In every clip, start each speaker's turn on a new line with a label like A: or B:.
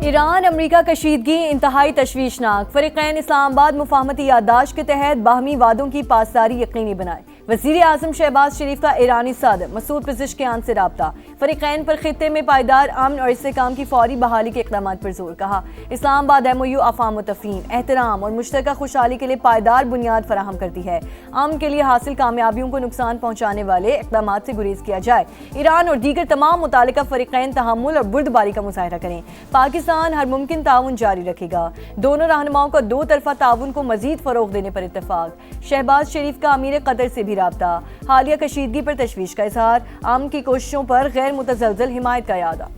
A: Iran अमरीका कशीदगी इंतहाई तशवीशनाक। फरीकैन इस्लामाबाद मुफाहमती याददाश्त के तहत बाहमी वादों की पासदारी यकीनी बनाए। वज़ीर आज़म शहबाज शरीफ का ईरानी सदर मसूद पेज़ेश्कियान से राब्ता। फरीकैन पर खित्ते में पायदार अमन और इस्तेहकाम की फौरी बहाली के इक़दाम पर जोर। कहा इस्लामाबाद MOU अफ़ाम तफ़हीम, एहतराम और मुश्तरका खुशहाली के लिए पायदार बुनियाद फराहम करती है। अमन के लिए हासिल कामयाबियों को नुकसान पहुँचाने वाले इक़दाम से गुरेज किया जाए। ईरान और दीगर तमाम मुतालिका फरीकैन तहम्मुल और बुर्दबारी का मुज़ाहरा करें। पाकिस्तान हर मुमकिन ताउन जारी रखेगा। दोनों रहनुमाओं का दो तरफा ताउन को मजीद फरोग देने पर इत्तेफाक। शहबाज शरीफ का अमीर कतर से भी राब्ता। हालिया कशीदगी पर तशवीश का इजहार। अमन की कोशिशों पर गैर मुतज़लज़ल हिमायत का यादा।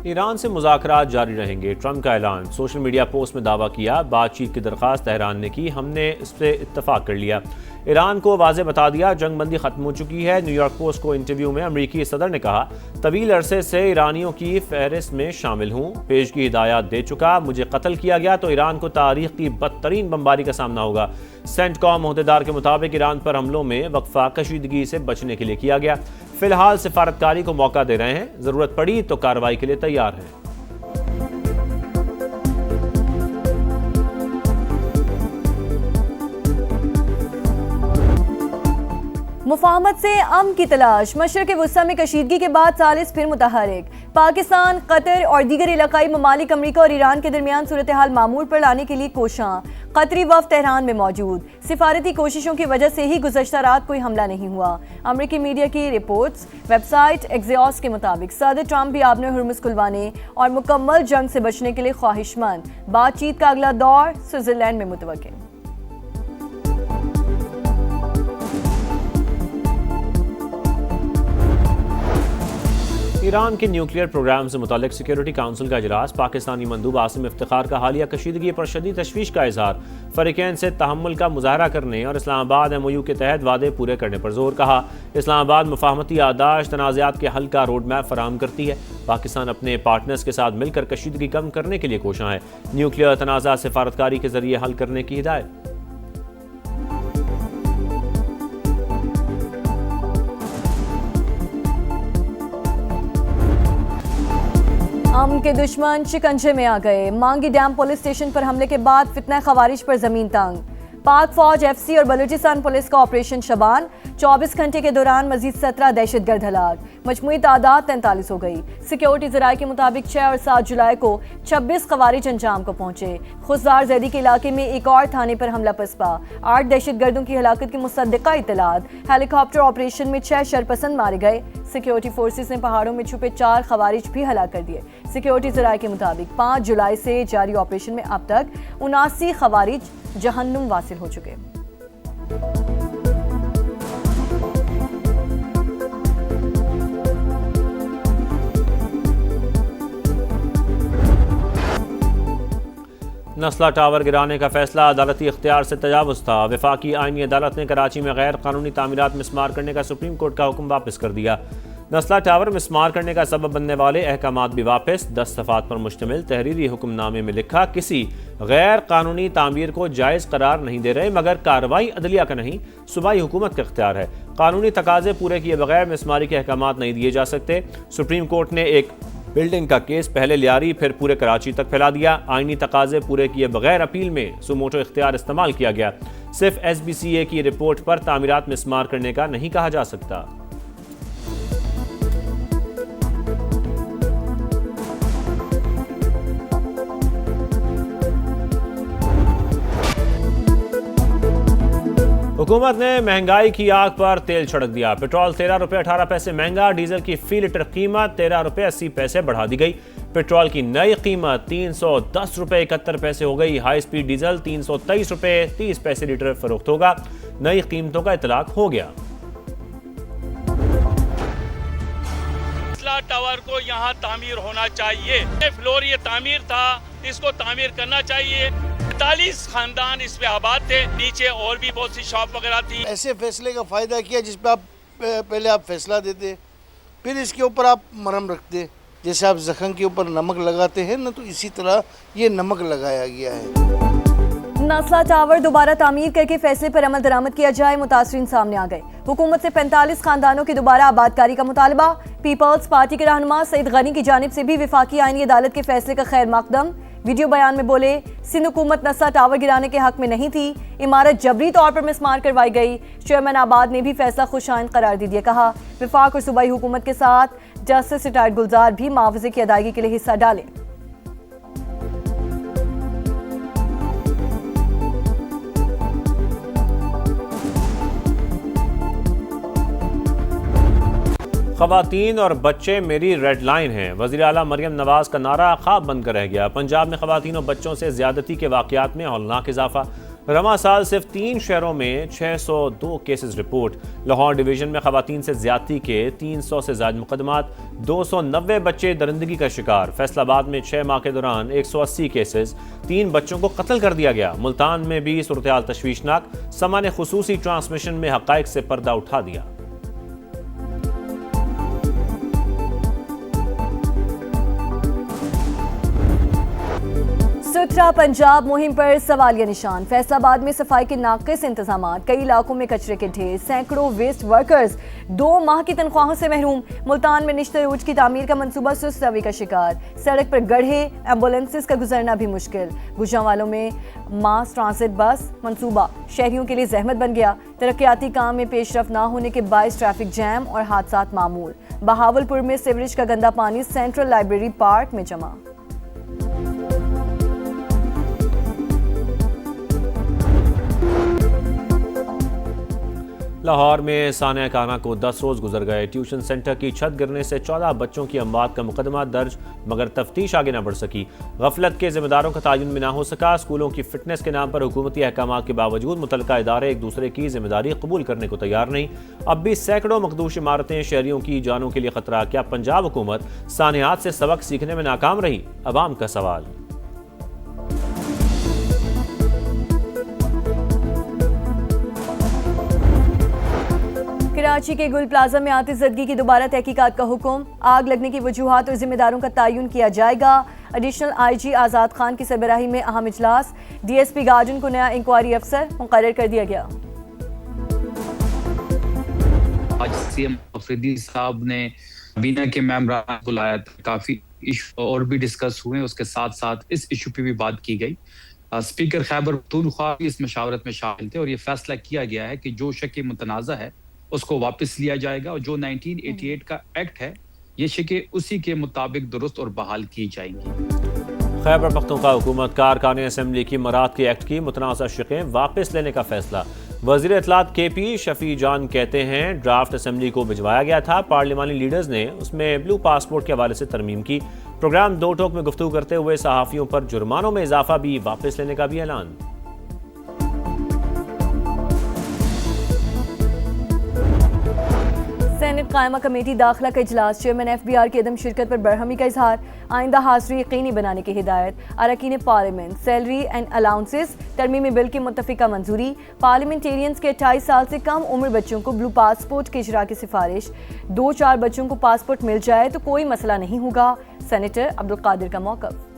B: ईरान से मुज़ाकरात जारी रहेंगे, ट्रंप का ऐलान। सोशल मीडिया पोस्ट में दावा किया, बातचीत की दरख्वास्त तेहरान ने की, हमने इस पर इत्तफाक कर लिया। ईरान को वाज़े बता दिया जंग बंदी ख़त्म हो चुकी है। न्यूयॉर्क पोस्ट को इंटरव्यू में अमरीकी सदर ने कहा, तवील अरसे से ईरानियों की फहरिस्त में शामिल हूँ, पेश की हिदायत दे चुका। मुझे कत्ल किया गया तो ईरान को तारीख की बदतरीन बमबारी का सामना होगा। सेंटकॉम अहदेदार के मुताबिक ईरान पर हमलों में वक्फा कशीदगी से बचने के लिए किया गया। फिलहाल सिफारतकारी को मौका दे रहे हैं, जरूरत पड़ी तो कार्रवाई के लिए तैयार हैं।
A: मुफाहमत से अमन की तलाश। मशरक़ वुस्ता में कशीदगी के बाद सालिस फिर मुतहरिक। पाकिस्तान, कतर और दीगर इलाकाई ममालिक अमरीका और ईरान के दरमियान सूरत हाल मामूल पर लाने के लिए कोशां। कतरी वफ़द तेहरान में मौजूद। सिफारती कोशिशों की वजह से ही गुज़श्ता रात कोई हमला नहीं हुआ। अमरीकी मीडिया की रिपोर्ट्स। वेबसाइट एक्सियोस के मुताबिक सदर ट्रंप भी आबने हुर्मुज़ खुलवाने और मुकम्मल जंग से बचने के लिए ख्वाहिशमंद। बातचीत का अगला दौर स्विट्ज़रलैंड में मुतवक्किल।
B: ईरान के न्यूक्लियर प्रोग्राम से मुतालिक सिक्योरिटी काउंसिल का इजलास। पाकिस्तानी मंदूब आसिम इफ्तिखार का हालिया कशीदगी पर शदीद तशवीश का इजहार। फरीकैन से तहम्मुल का मुजाहरा करने और इस्लामाबाद MOU के तहत वादे पूरे करने पर जोर। कहा इस्लामाबाद मुफाहमती याददाश्त तनाज़ात के हल का रोड मैप फराहम करती है। पाकिस्तान अपने पार्टनर्स के साथ मिलकर कशीदगी कम करने के लिए कोशां है। न्यूक्लियर तनाज़ा सिफारतकारी के जरिए हल करने की हिदायत।
A: अमन के दुश्मन शिकंजे में आ गए। मांगी डैम पुलिस स्टेशन पर हमले के बाद फितना खवारिज पर जमीन तंग। पाक फौज, FC और बलूचिस्तान पुलिस का ऑपरेशन शबान। 24 घंटे के दौरान मजीद 17 दहशतगर्द हलाक। मजमूई तादाद 43 हो गई। सिक्योरिटी ज़राए के मुताबिक 6 और 7 जुलाई को 26 खवारिज अंजाम को पहुंचे। खुजदार जैदी के इलाके में एक और थाने पर हमला पसपा। 8 दहशतगर्दों की हलाकत की मुसद्दिका इतलात। हेलीकॉप्टर ऑपरेशन में 6 शरपसंद मारे गए। सिक्योरिटी फोर्सेस ने पहाड़ों में छुपे 4 खवारिज भी हलाक कर दिए। सिक्योरिटी ज़राए के मुताबिक 5 जुलाई से जारी ऑपरेशन में अब तक 79 खवारिज जहन्नुम वासिल हो चुके।
B: नस्ला टावर गिराने का फैसला अदालती इख्तियार से तजावुज़ था। वफाकी आईनी अदालत ने कराची में गैर कानूनी तामीरात मिसमार करने का सुप्रीम कोर्ट का हुक्म वापस कर दिया। नस्ला टावर मिसमार करने का सबब बनने वाले अहकामात भी वापस। 10 सफ़ात पर मुश्तमिल तहरीरी हुक्मनामे में लिखा, किसी गैर कानूनी तामीर को जायज़ करार नहीं दे रहे, मगर कार्रवाई अदलिया का नहीं, सूबाई हुकूमत का इख्तियार है। कानूनी तकाजे पूरे किए बगैर मिसमारी के अहकामात नहीं दिए जा सकते। सुप्रीम कोर्ट ने एक बिल्डिंग का केस पहले लियारी फिर पूरे कराची तक फैला दिया। आईनी तकाजे पूरे किए बगैर अपील में सुमोटो इख्तियार इस्तेमाल किया गया। सिर्फ SBCA की रिपोर्ट पर तामीरात मिसमार करने का नहीं कहा जा सकता। हुकूमत ने महंगाई की आग पर तेल छिड़क दिया। पेट्रोल 13 रुपये 18 पैसे महंगा। डीजल की फी लीटर कीमत 13 रुपये 80 पैसे बढ़ा दी गई। पेट्रोल की नई कीमत 310 रुपये 71 पैसे हो गई। हाई स्पीड डीजल 323 रुपये 30 पैसे लीटर फरोख्त होगा। नई कीमतों का इतलाक हो गया।
C: टावर को यहाँ तामीर होना चाहिए। फ्लोर ये तामीर था, इसको तामीर करना चाहिए। 45 खानदान इस पे आबाद थे। नीचे और भी बहुत सी शॉप वगैरह थी।
D: ऐसे फैसले का फायदा किया जिस पे आप पहले आप फैसला देते, फिर इसके ऊपर आप मरहम रखते। जैसे आप जख्म के ऊपर नमक लगाते हैं ना, तो इसी तरह ये नमक लगाया गया है।
A: नस्ला टावर दोबारा तामीर करके फैसले पर अमल दरामद किया जाए, मुतासरीन सामने आ गए। हुकूमत से 45 खानदानों की दोबारा आबादकारी का मुतालबा। पीपल्स पार्टी के रहनुमा सईद गनी की जानिब से भी विफाकी आईनी अदालत के फैसले का खैर मकदम। वीडियो बयान में बोले, सिंध हुकूमत नस्ला टावर गिराने के हक में नहीं थी, इमारत जबरी तौर पर मिसमार करवाई गई। चेयरमैन आबाद ने भी फैसला खुशाइन करार दे दिया। कहा, विफाक और सूबाई हुकूमत के साथ जस्टिस रिटायर्ड गुलजार भी मुआवजे की अदायगी के लिए हिस्सा डालें।
B: ख़वातीन और बच्चे मेरी रेड लाइन हैं। वज़ीर आला मरियम नवाज का नारा ख्वाब बनकर रह गया। पंजाब में ख़वातीन और बच्चों से ज़्यादती के वाक़यात में हौलनाक इजाफा। रवा साल सिर्फ 3 शहरों में 602 केसेस रिपोर्ट। लाहौर डिवीज़न में ख़वातीन से ज़्यादती के 300 से ज़ायद मुकदमात। 290 बच्चे दरिंदगी का शिकार। फैसलाबाद में 6 माह के दौरान 180 केसेस। 3 बच्चों को कत्ल कर दिया गया। मुल्तान में भी सूरत-ए-हाल तशवीशनाक। समा ने खुसूसी ट्रांसमिशन में हक़ाइक़ से पर्दा उठा दिया।
A: सुथरा पंजाब मुहिम पर सवालिया निशान। फैसलाबाद में सफाई के नाकिस इंतजाम, कई इलाकों में कचरे के ढेर, सैकड़ों वेस्ट वर्कर्स 2 माह की तनख्वाहों से महरूम। मुल्तान में निश्चित रोज की तामीर का मंसूबा सुस्त रवि का शिकार। सड़क पर गड्ढे, एम्बुलेंसेस का गुजरना भी मुश्किल। गुजरांवालों में मास ट्रांसिट बस मंसूबा शहरियों के लिए जहमत बन गया। तरक्याती काम में पेशरफ ना होने के बायस ट्रैफिक जैम और हादसात मामूल। बहावलपुर में सीवरेज का गंदा पानी सेंट्रल लाइब्रेरी पार्क में जमा।
B: लाहौर में सानिया खाना को 10 रोज़ गुजर गए। ट्यूशन सेंटर की छत गिरने से 14 बच्चों की अमवात का मुकदमा दर्ज, मगर तफ्तीश आगे न बढ़ सकी। गफलत के जिम्मेदारों का तायुन में ना हो सका। स्कूलों की फिटनेस के नाम पर हुकूमती अहकामात के बावजूद मुतलका इदारे एक दूसरे की जिम्मेदारी कबूल करने को तैयार नहीं। अब भी सैकड़ों मखदूश इमारतें शहरियों की जानों के लिए खतरा। क्या पंजाब हुकूमत सानियात से सबक सीखने में नाकाम रही? अवाम का सवाल।
A: कराची के गुल प्लाजा में आतिशज़दगी की दोबारा तहकीकात का हुक्म। आग लगने की वजूहात और जिम्मेदारों का तयन किया जाएगा। एडिशनल IG आज़ाद खान की सरबराही में अहम इजलास। DSP गार्डन को नया इंक्वायरी अफसर मुकर्रर कर दिया गया।
E: आज CM अफरीदी साहब ने बीना के मेंबरान बुलाया था। काफी इशू और भी डिस्कस हुए। उसके साथ साथ इस इशू पे भी बात की गई। स्पीकर खैबर पख्तूनख्वा भी इस मशावरत में शामिल थे और ये फैसला किया गया है कि जो शक मुतनाज़ा है उसको वापस लिया जाएगा और जो 1988 का एक्ट है ये शिकें उसी के मुताबिक दुरुस्त और बहाल की जाएंगी।
B: खैबर पख्तूनख्वा हुकूमत कारकान असेंबली की मराद के एक्ट की मुतनाज़ा शिकें वापस लेने का फैसला। वज़ीर इत्तलात KP शफी जान कहते हैं, ड्राफ्ट असेंबली को भिजवाया गया था। पार्लिमानी लीडर्स ने उसमें ब्लू पासपोर्ट के हवाले से तरमीम की। प्रोग्राम दो टोक में गुफ्तगू करते हुए सहाफ़ियों पर जुर्मानों में इजाफा भी वापस लेने का भी ऐलान।
A: सेनेट कायमा कमेटी दाखिला का इजलास। चेयरमैन FBR की अदम शिरकत पर बरहमी का इजहार। आइंदा हाज़िरी यकीनी बनाने की हिदायत। अरकान पार्लियामेंट सैलरी एंड अलाउंसेस तरमीमी बिल की मुत्तफिका मंजूरी। पार्लियामेंटेरियंस के 28 साल से कम उम्र बच्चों को ब्लू पासपोर्ट के इजरा की सिफारिश। 2-4 बच्चों को पासपोर्ट मिल जाए तो कोई मसला नहीं होगा। सेनेटर अब्दुल कादिर का मौक़िफ़।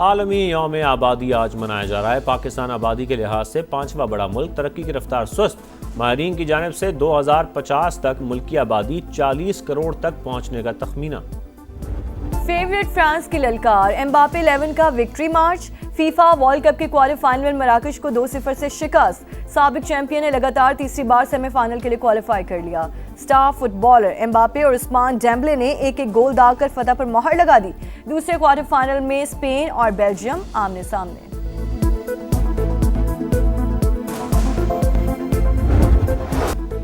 B: आलमी यौम आबादी आज मनाया जा रहा है। पाकिस्तान आबादी के लिहाज से 5वां बड़ा मुल्क, तरक्की की रफ्तार सुस्त। माहिरीन की जानिब से 2050 तक मुल्क की आबादी 40 करोड़ तक पहुंचने का तखमीना।
A: फेवरेट फ्रांस की ललकार। एम्बापे 11 का विक्ट्री मार्च। फीफा वर्ल्ड कप के क्वालिफाइनल में मराकश को 2-0 से शिकस्त। साबिक चैंपियन ने लगातार तीसरी बार सेमीफाइनल के लिए क्वालिफाई कर लिया। स्टार फुटबॉलर एम्बापे और उस्मान डेम्बले ने एक गोल दागकर फतह पर मोहर लगा दी। दूसरे क्वार्टर फाइनल में स्पेन और बेल्जियम आमने सामने।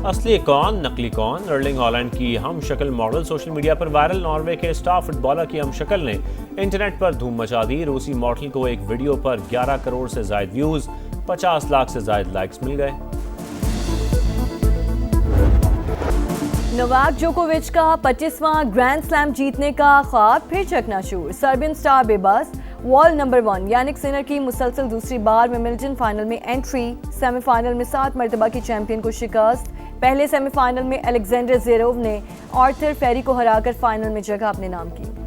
B: असली कौन नकली कौन? अर्लिंग हॉलैंड की हम शक्ल मॉडल सोशल मीडिया पर वायरल। नॉर्वे के स्टार फुटबॉलर की हम शक्ल ने इंटरनेट पर धूम मचा दी। रूसी मॉडल को एक वीडियो पर 11 करोड़ से ज्यादा व्यूज, 50 लाख से ज्यादा लाइक्स मिल गए।
A: नोवाक जोकोविच का 25वां ग्रैंड स्लैम जीतने का ख्वाब फिर चकनाचूर। सर्बियन स्टार बेबस। वर्ल्ड नंबर 1 यानिक सिनर की मुसलसल दूसरी बार विंबलडन फाइनल में एंट्री। सेमीफाइनल में 7 मरतबा की चैंपियन को शिकस्त। पहले सेमीफाइनल में अलेक्जेंडर ज़ेरेव ने आर्थर फेरी को हराकर फाइनल में जगह अपने नाम की।